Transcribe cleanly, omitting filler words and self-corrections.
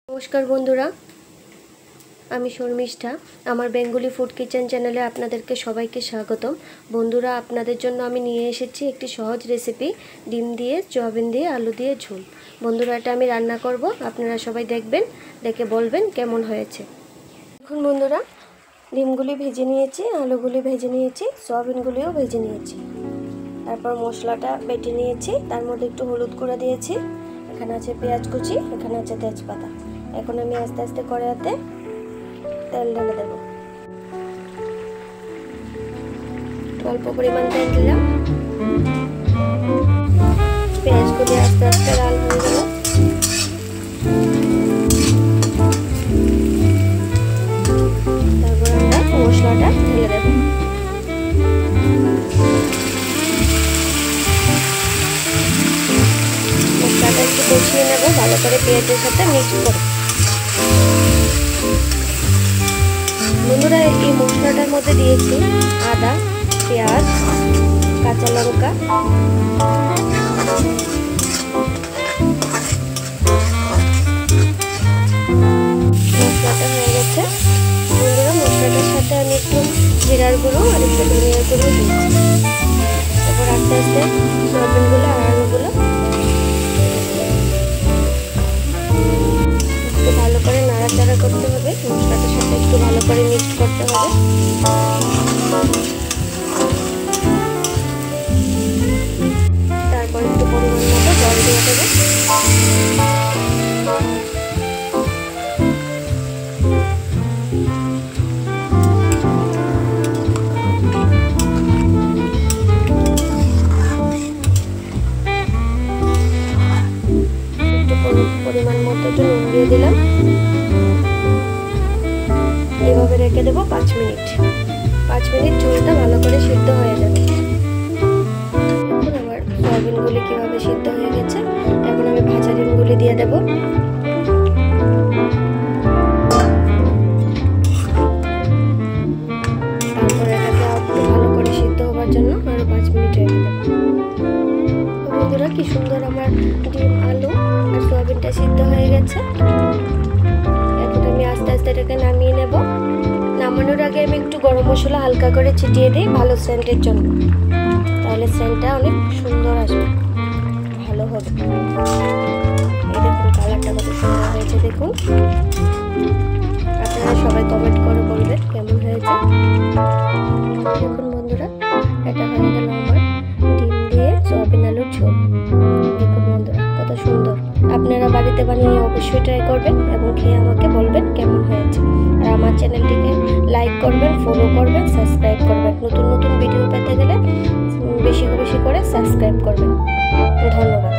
नमस्कार बंधुरा आमी शर्मिष्ठा आमार बेंगली फूड किचेन चैनेले आपनादेरके सबाइके स्वागतम। बंधुरा आपनादेर जन्य आमी निये एसेछि एकटी सहज रेसिपि डिम दिए सयाबिन दिए आलू दिए झोल। बंधुरा एटा आमी रान्ना करब, आपनारा सबाई देखबेन, देखे बोलबेन केमन हयेछे। देखुन बंधुरा डिमगुली भेजे नियेछि, आलूगुली भेजे नियेछि, सयाबिनगुलिओ भेजे नियेछि। तारपर मशलाटा बेटे नियेछि, तार मध्ये एकटु हलुद गुঁড়া दियेछि, एखाने आछे पेঁয়াজ कुचि, एखाने आछे तेजपाता। এখন আমি আস্তে আস্তে কড়াইতে তেল ঢেলে দেব। অল্প পরিমাণ তেল দিলাম। পেঁয়াজগুলি আস্তে আস্তে লাল হয়ে গেল। তারপর আমরা মশলাটা ঢেলে দেব। মশলাটা একটু কষিয়ে নেব ভালো করে পেঁয়াজের সাথে মিক্স করে। বন্ধুরা এই মশলাটার মধ্যে দিয়েছি আদা, পেঁয়াজ, কাঁচা লঙ্কা, মশলাটা হয়ে গেছে। বন্ধুরা মশলাটার সাথে আমি একটু জিরার গুঁড়ো আর একটু ধনিয়ার গুঁড়ো দিয়েছি। তারপর আস্তে আস্তে সয়াবিনগুলো আর আলুগুলো ভালো করে নাড়াচাড়া করতে হবে, মশলাটার সাথে একটু ভালো করে মিক্স করতে হবে। তারপর একটু পরিমাণ মতো জল দিয়ে দেবে। পরিমাণ মতো একটু নুন দিয়ে দিলাম। এভাবে রেখে দেবো 5 মিনিট। 5 মিনিট ঝোলটা ভালো করে সিদ্ধ হয়ে যাবে। এখন আমার সয়াবিনগুলি কিভাবে সিদ্ধ হয়ে গেছে। এখন আমি ভাজা ডিমগুলি দিয়ে দেবো। তারপর এটাকে একটু ভালো করে সিদ্ধ হওয়ার জন্য আরো 5 মিনিট রেখে দেবো। বন্ধুরা কি সুন্দর আমার ডিম, আলু আর সয়াবিনটা সিদ্ধ হয়ে গেছে। এখন আমি আস্তে আস্তে এটাকে নামিয়ে নেব। নামানোর আগে আমি একটু গরম মশলা হালকা করে ছিটিয়ে দিই ভালো সেন্টের জন্য, তাহলে সেন্টটা অনেক সুন্দর আসবে, ভালো হবে। এই দেখুন কালারটা কত সুন্দর হয়েছে, দেখুন। আপনারা সবাই কমেন্ট করে বলবেন কেমন হয়েছে। দেখুন বন্ধুরা এটা হয়ে গেল আমার ডিম দিয়ে সয়াবিন আলুর ঝোল। দেখুন বন্ধুরা কত সুন্দর। আপনারা বাড়িতে বানিয়ে অবশ্যই ট্রাই করবেন এবং খেয়ে আমাকে বলবেন কেমন হয়েছে। আর আমার চ্যানেলটিকে লাইক করবেন, ফলো করবেন, সাবস্ক্রাইব করবেন। নতুন নতুন ভিডিও পেতে গেলে বেশি বেশি করে সাবস্ক্রাইব করবেন। ধন্যবাদ।